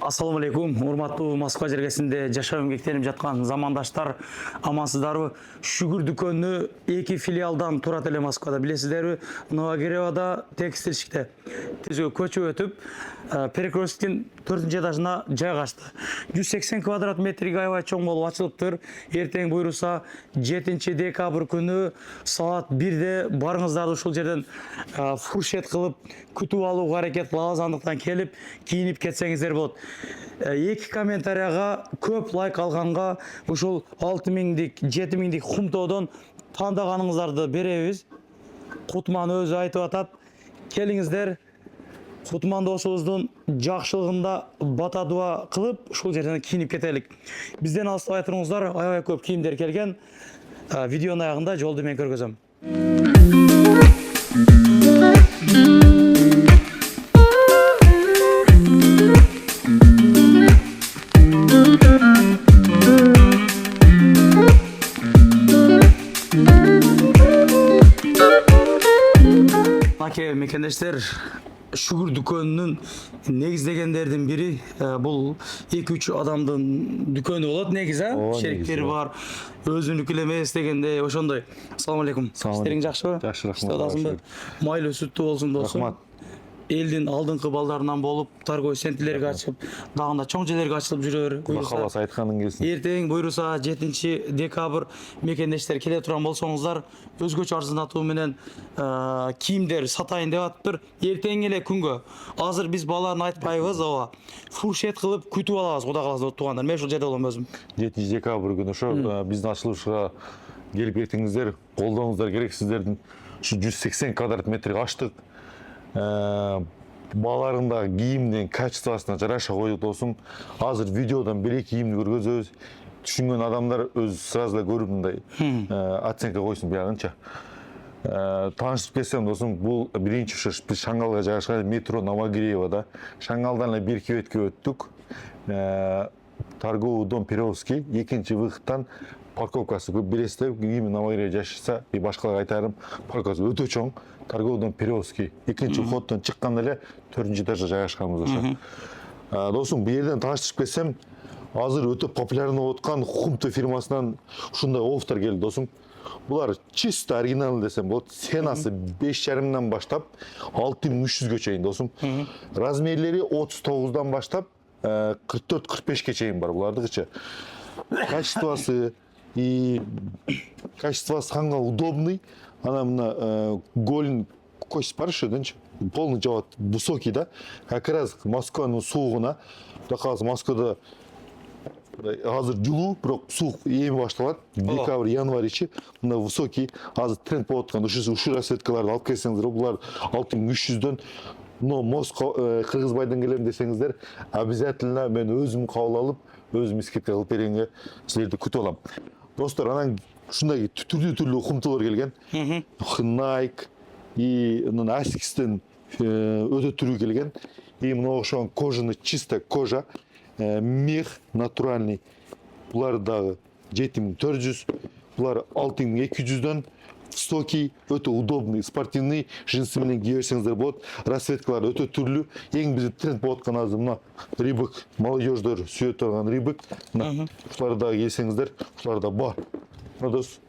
Ассаламу алейкум, урматтуу Москва жергесинде жашап эмгектенип жаткан замандаштар, амансыздарбы? Шүгүр дүкөнү 2 филиалдан турат эле Москвада, билесиздерби? Новогревада текстильщикте түзгө көчүп өтүп, Перекрестиктин 4 этажына жайгашты. 180 квадрат метрге аябай чоң болуп ачылыптыр. Эртең буйруса 7 декабрь күнү саат 1-де барыңыздарды ушул жерден фуршет кылып күтүп алууга аракет кылабыз. Андыктан келип, кийинип кетсеңиздер болот. 2 комментарияга көп лайк алганга ушул 6000дик, 7000дик хумтоодон тандagaныңыздарды беребиз. Кутман өзү айтып атат. Келиңиздер, Кутман досубуздун жакшылыгында бата дуа кылып, ушул жерден кийинип кетелик. Бизден алыстабай туруңуздар, аябай көп кийимдер келген. Видеонун аягында жолду мен көргөзөм. Мекендештер, шүгүр дүкөнүнүн негиздегендердин бири бул 2-3 адамдын дүкөнү болот негизи, шериктери бар, өзүнүкү эле эмес дегендей, ошондой. Ассаламу алейкум. Иштериң жакшыбы? Жакшы, рахмат. Иштебатасыңбы? Майлуу сүттүү болсун досум. Рахмат. Элдин алдыңкы балдарынан болуп, торговый центрлерге ачып, дагында чоң жерлерге ачылып жүрөр. Кудай кааласа айтканың келсин. Эртең буйруса 7 декабрь мекендештер келе турган болсоңуздар, өзгөчө арзандатуу менен кийимдер сатайын деп атыптыр. Эртең эле күнгө. Азыр биз баланы айтпайбыз, ооба. Фуршет кылып күтүп алабыз, Кудай кааласа туугандар. Мен ушул жерде болом өзүм. 7 декабрь күнү ошо биздин ачылышка келип кетиңиздер, колдооңуздар керек сиздердин. Ушу 180 квадрат метрге ачтык. Баларында кийимдин качествосуна жараша койдук досум. Азыр видеодон бери кийимди көргөзөбүз. Түшүнгөн адамдар өз сразу эле көрүп мындай оценка койсун биягынча. Таанышып кетсем досум, бул биринчи ушу биз Шаңгалга жайгашкан метро Новогревада. Шаңгалдан эле бир кебетке өттүк. Торговый дом Перовский, экинчи выходтан парковкасы көп билесиздер. Кийим Новогрев жашаса, башкаларга айтарым, парковкасы өтө чоң. Торговый дом Перовский, экинчи входтон чыкканда эле 4 этажда жайгашканбыз ошо. Досум, бу жерден тааныштырып кетсем, азыр өтө популярный болуп аткан Хумто фирмасынан ушундай обувтар келди досум. Булар чисто оригинал десем болот. Ценасы 5,5 баштап 6300гө чейин досум. Размерлери 39дан баштап 44-45ке чейин бар булардыкычы. Качествосы санга удобный. Она мына голен кость бар ошодончу. Полный жабат, высокий, да? Как раз Москванын суугуна. Кудай кааласа Москвада азыр жылуу, бирок суук эми башталат. Декабрь, январь ичи мына высокий, азыр тренд болуп аткан ушул расцветкаларды алып келсеңиздер, булар 6300дөн. Но Москва Кыргызбайдан келем десеңиздер, обязательно мен өзүм кабыл алып, өзүм скидка кылып береңге силерди күтүп алам. Достор, анан ушундай түрлүү хумтолор келген. Nike и Asics'ten өтө түрүү келген. И мына ошон кожаный, чисто кожа, мех натуральный. Булар дагы 7400, булар 6200дөн. Высокий, өтө удобный, спортивный, джинсы менен кие берсеңиздер болот. Расцветкалар өтө түрлүү. Эң бизде тренд болуп аткан азыр мына Рибок, молодежьдор сүйө турган Рибок. Ушулар дагы келсеңиздер, ушулар да бар. Дос,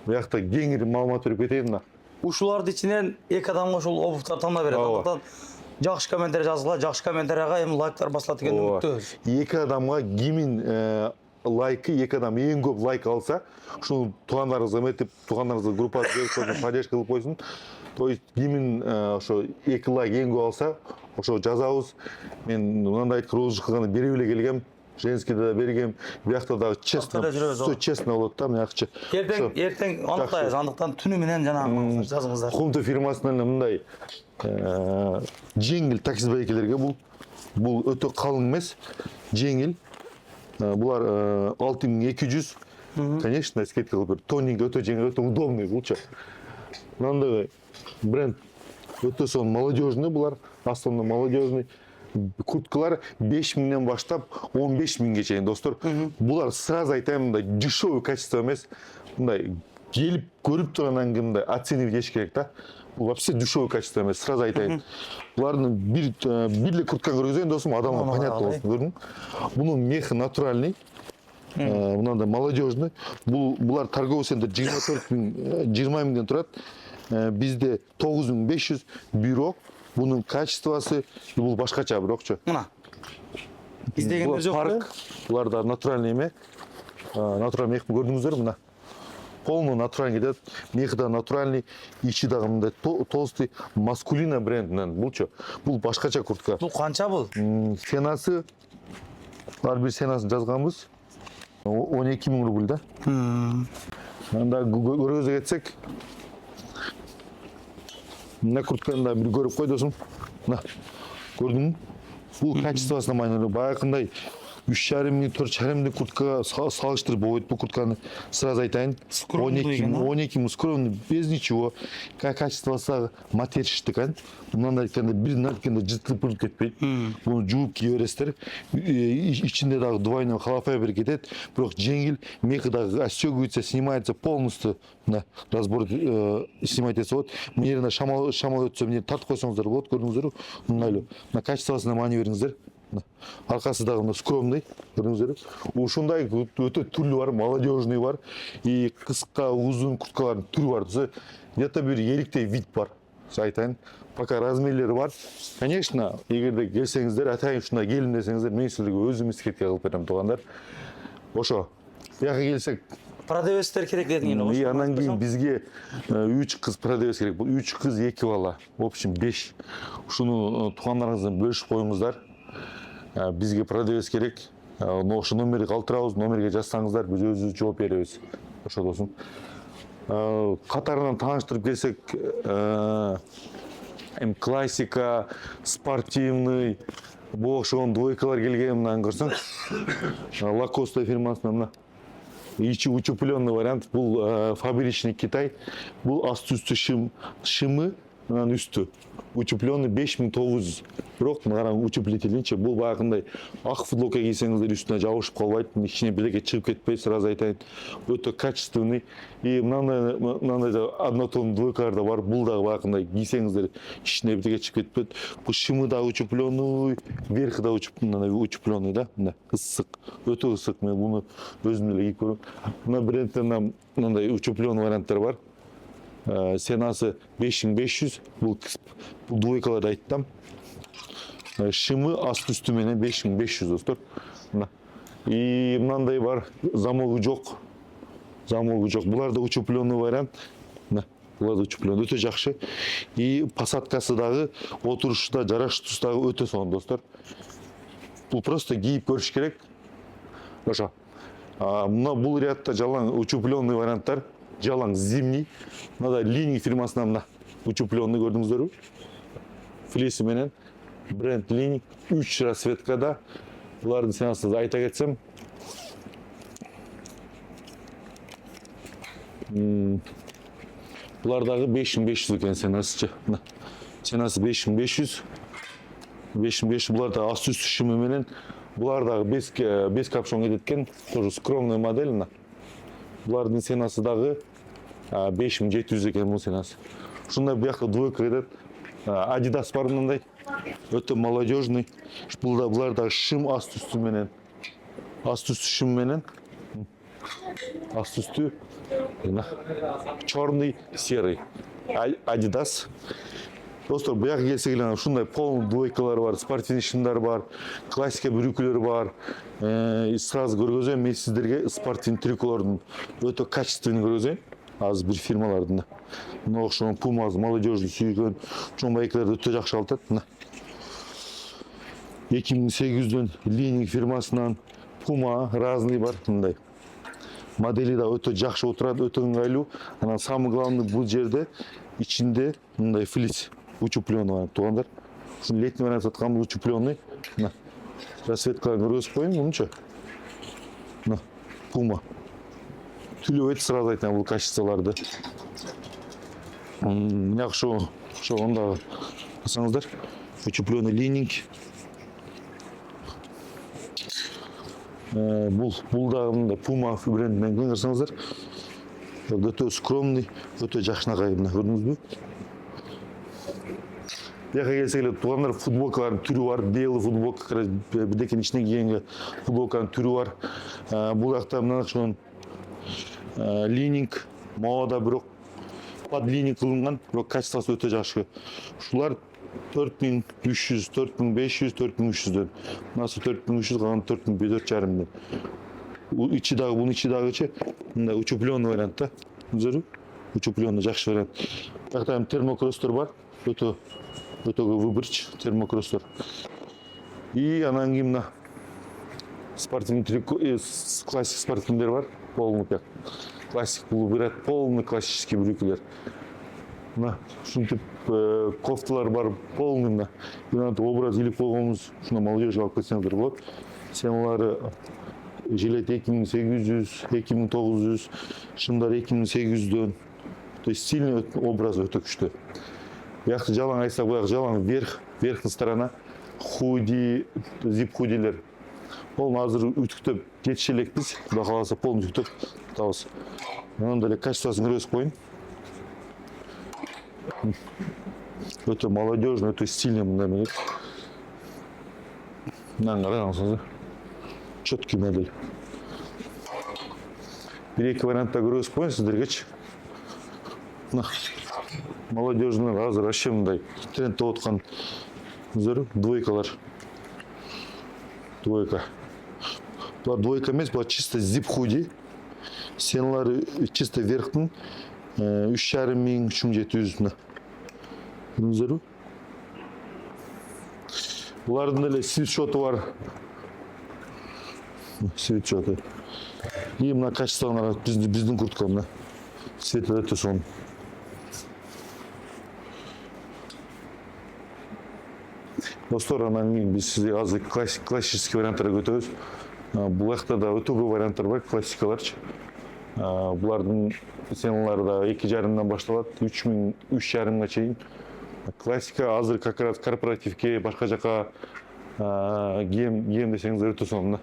буякта кеңири маалымат берип кетейин мына. Ушулардын ичинен 2 адамга ушул обувтар тандап берет. Андыктан жакшы комментарий жазгыла, жакшы комментарияга эми лайктар басылат деген үмүттөбүз. 2 адамга кимин лайкы, 2 адам эң көп лайк алса, ушул туугандарыңызга эметип, туугандарыңызга группага берип койсун, поддержка кылып койсун. То есть кимин ошо 2 лайк эң көп алса, ошо жазабыз. Мен мындай айткыр розыгрыш кылганда берип эле келгем. Женскийде да бергем, биякта дагы честно, все честно болот да, мынакчы. Эртең аныктайбыз, андыктан түнү менен жанагы жазыңыздар. Хумто фирмасынан эле мындай жеңил такси байкелерге бул өтө калың эмес, жеңил. Булар 6200, конечно, скидка кылып бер. Тоненький, өтө жеңил, өтө удобный булчу. Мындай бренд өтө сон молодежный булар, основной молодежный. Курткалар 5000ден баштап 15000ге чейин достор. Булар сразу айтайм, мындай дешевый качество эмес. Мындай келип көрүп тургандан кийин мындай оценивать этиш керек да. Бул вообще дешевый качество эмес, сразу айтайын. Булардын бир эле куртканы көргөзөйүн досум, адамга понятно болсун, көрдүңбү? Бунун мехи натуральный. Мынандай молодежный. Булар торговый центр 20 миңден турат. Бизде 9500, бирок бунун качествосы бул башкача бирокчу. Мына. Издегендер жок. Парк. Буларда натуральный эме. Натуральный мех көрдүңүздөр мына. Полный натуральный кетет. Мехи да натуральный, ичи дагы мындай толстый, маскулина брендинен. Булчу. Бул башкача куртка. Бул канча бул? Ценасы ар бир ценасын жазганбыз. 12 000 рубль да. Анда көргөзө кетсек. Мына куртканы да бир көрүп кой досум. Мына. Көрдүңбү? Бул качествосуна майнелүү. Баягындай 3,5 миң, 4,5 миң курткага салыштырып болбойт бул куртканы. Сразу айтайын. 12 000 скромный, без ничего. Качествосы материштик ан. Мындай айтканда бир нартканда жыртылып кетпейт. Буну жууп кие бересиздер. Ичинде дагы двойной холофайбер кетет. Бирок жеңил, мехи дагы отстегивается, снимается полностью. На разбор снимать этсе болот. Мына жеринде шамал өтсө, мына тартып койсоңуздар болот, көрдүңүздөрбү? Мындайлуу. Мына качествосуна маани бериңиздер. Аркасы дагы мына скромный, көрдүңүздөрбү? Ушундай өтө түрлүү бар, молодежный бар. И кыска, узун курткалардын түрү бар. Где-то бир 50 вид бар. Айтайын. Пока размерлери бар. Конечно, эгерде келсеңиздер, атайын ушундай келин десеңиздер, мен силерге өзүм эскертке кылып берем, туугандар. Ошо. Бияка келсек, продавецтер керек дедиң эле. И анан кийин бизге 3 кыз продавец керек. Бул 3 кыз, 2 бала. В общем 5. Ушуну туугандарыңыздан бөлүшүп коюңуздар. Бизге продавец керек. Ошо номерди калтырабыз, номерге жазсаңыздар, биз өзүбүз жооп беребиз. Ошо досум. Катарынан тааныштырып келсек, классика, спортивный, бу окшогон двойкалар келген, мынаны көрсөң. Лакоста фирмасынан мына. Ичи учупленный вариант. Бул фабричный Китай. Бул асты-үстү шымы, анан үстү. Учупленный 5900. Бирок мына учуплителинчи бул баягындай ак футболка кийсеңиздер үстүнө жабышып калбайт, ичине билекке чыгып кетпейт, сразу айтайын. Өтө качественный. И мындай однотонный двойкалар да бар. Бул дагы баягындай кийсеңиздер ичине билекке чыгып кетпейт. Бул шымы да учупленный, верхи да учупленный да. Мына ысык, өтө ысык. Мен буну өзүм эле кийип көрөм. Мына брендтен мындай учупленный варианттар бар. Ценасы 5500. Бул двойкаларды айттым. Шымы асты-үстү менен 5500 достор. Мына. И мындай бар, замогу жок. Замогу жок. Булар да учупленный вариант. Мына, булар да учупленный, өтө жакшы. И посадкасы дагы, отурушта, жараштуусу дагы өтө сонун достор. Бул просто кийип көрүш керек. Ошо. Мына бул рядта жалаң учупленный варианттар. Жалаң зимний. Мына линий фирмасынан мына учупленный көрдүңүздөрбү? Флиси менен бренд линий 3 расцветкада. Булардын ценасын айта кетсем, булар дагы 5500 экен ценасычы. Ценасы 5500. 5500 булар да асты-үстү шымы менен. Булар дагы без капшон кететкен, тоже скромный модель. Булардын ценасы дагы 5700 экен бул ценасы. Ушундай буякта двойка кетет. Adidas бар мындай. Өтө молодежный. Булар дагы шым асты-үстү менен. Асты-үстү шым менен. Асты-үстү черный, серый. Adidas. Достор, буяка келсек эле ушундай полный двойкалар бар, спортивный шымдар бар, классика брюкөлөр бар. Сразу көргөзөйм мен сиздерге спортивный триколордун өтө качественный көргөзөйм. Азыр бир фирмалардын. Мына окшогон Puma, молодежный сүйгөн чоңбайкаларды өтө жакшы алтат. 2800дөн линий фирмасынан Puma разный бар мындай. Модели да өтө жакшы отурат, өтө ыңгайлуу. Анан самый главный бул жерде ичинде мындай флис учупленный туугандар. Ушун летний вариант саткан учупленный. Мына расцветкаларды көргөзүп коеюн мунча. Мына Puma. Түлөбөйт, сразу айтам бул качестволарды. Жакшы ошондо алсаңыздар. Учупленный лининг. Бул дагы мындай Puma брендинен көрсөңүздөр. Өтө скромный, өтө жакшынакай, мына көрдүңүзбү? Бияка келсек эле туугандар футболкалардын түрү бар. Белый футболка, как раз бирдекенин ичине кийинген футболканын түрү бар. Бул жакта мына ошон лининг, мода бирок под лининг кылынган, бирок качествосы өтө жакшы. Ушулар 4300, 4500, 4300дөн. Мынасы 4300, калган 4400 ичи дагы, бунун ичи дагычы мындай учупленный вариант да. Өзүрү учупленный жакшы вариант. Жакта эми термокросстор бар. Өтө выборч термокросстор. И анан кийин мына спортивный классик спорт кийимдер бар. Полный как классик, бул бирок полный классический брюкелер. Мына ушинтип кофталар бар, полный мына. Мына образ илип койгонбуз, ушуна молодежь алып кетсеңиздер болот. Сенлары жилет 2800, 2900, шымдар 2800дөн. То есть сильный образ өтө күчтүү. Бияқта жалаң айтсақ, бұяқ жалаң верхний сторона худи, зип худилер. Ол азыр үтіктеп жетіше элекпиз, Кудай кааласа полный үтіктеп табыз. Анан деле качествосын көрөбүз коюн. Өтө молодежный, өтө стильный мындай менен. Мынаны караңыздар. Четкий модель. Бир-эки вариантта көрөбүз коюн сиздергечи. Молодежный азыр вообще мындай трендте откан двойкалар. Двойка. Булар двойка эмес, булар чисто зип худи. Сенлары чисто верхтын 3500, 3700 мына. Көрдүңүздөрбү? Булардын эле свитшоты бар. Свитшоты. И мына качествоны биздин куртка мына. Цвети өтө сонун. Достор, анан кийин биз сизге азыр классический варианттарды өтөбүз. Бул жакта да өтө көп варианттар бар, классикаларчы. Булардын ценалары да 2,5 башталат, 3000, 3,5 чейин. Классика азыр как раз корпоративке, башка жака кийем десеңиздер өтө сонун.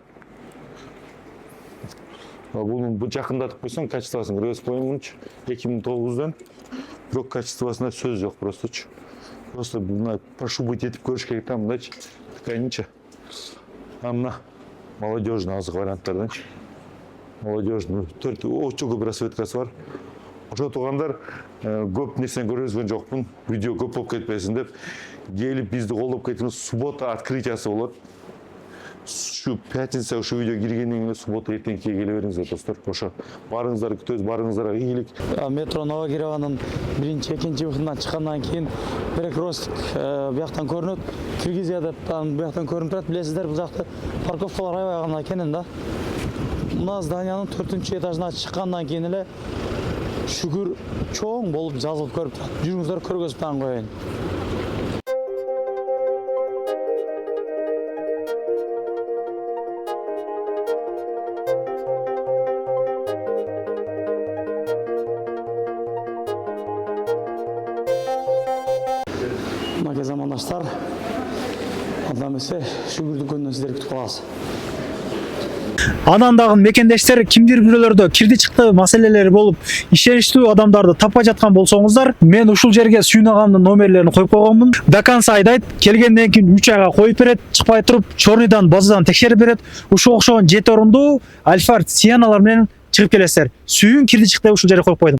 Буну жакындатып койсоң, качествосын көрөбүз коюмунчу. 2009дөн бирок качествосуна сөз жок просточу. Просто прошу быть етіп көріш керек там, мындайчы, такая нича. Мына молодежный азық варианттарданчы. Молодежный, очо көп расцветкасы бар. Ошо туугандар көп нерсени көргөзгөн жокмун, видео көп болуп кетпесин деп, келип бизди колдоп кетиңиз. Суббота открытиясы болот. Şu пятница şu видео киргенден кийин суббота эртеңки келе бериңиздер достор. Ошо барыңыздар күтөбүз, барыңыздарга ийгилик. Метро Новогиреванын биринчи, экинчи бутунан чыккандан кийин перекресток бияктан көрүнөт. Киргизиядан бияктан көрүнүп турат. Билесиздер, бул жакта парковкалар аябай гана экенин да. Мына зданиянын 4-этажына чыккандан кийин эле шүгүр чоң болуп жазылып көрүп турат. Жүрүңүздөр көргөзүп таң коеюн. Мына замандаштар, адам эсе шүгүрдүн көндөн сиздер күтүп каласыз. Анан дагы мекендештер кимдир бирөөлөрдө кирди чыкты маселелери болуп, ишеничтүү адамдарды таппай жаткан болсоңуздар, мен ушул жерге Сүйүн агамдын номерлерин коюп койгонмун. До конца айдайт, келгенден кийин 3 айга коюп берет, чыкпай туруп, чорныйдан, базадан текшерип берет. Ушул окшогон 7 орундуу Альфард Сиеналар менен чыгып келесиздер. Сүйүн кирди чыкты ушул жерге коюп койдум.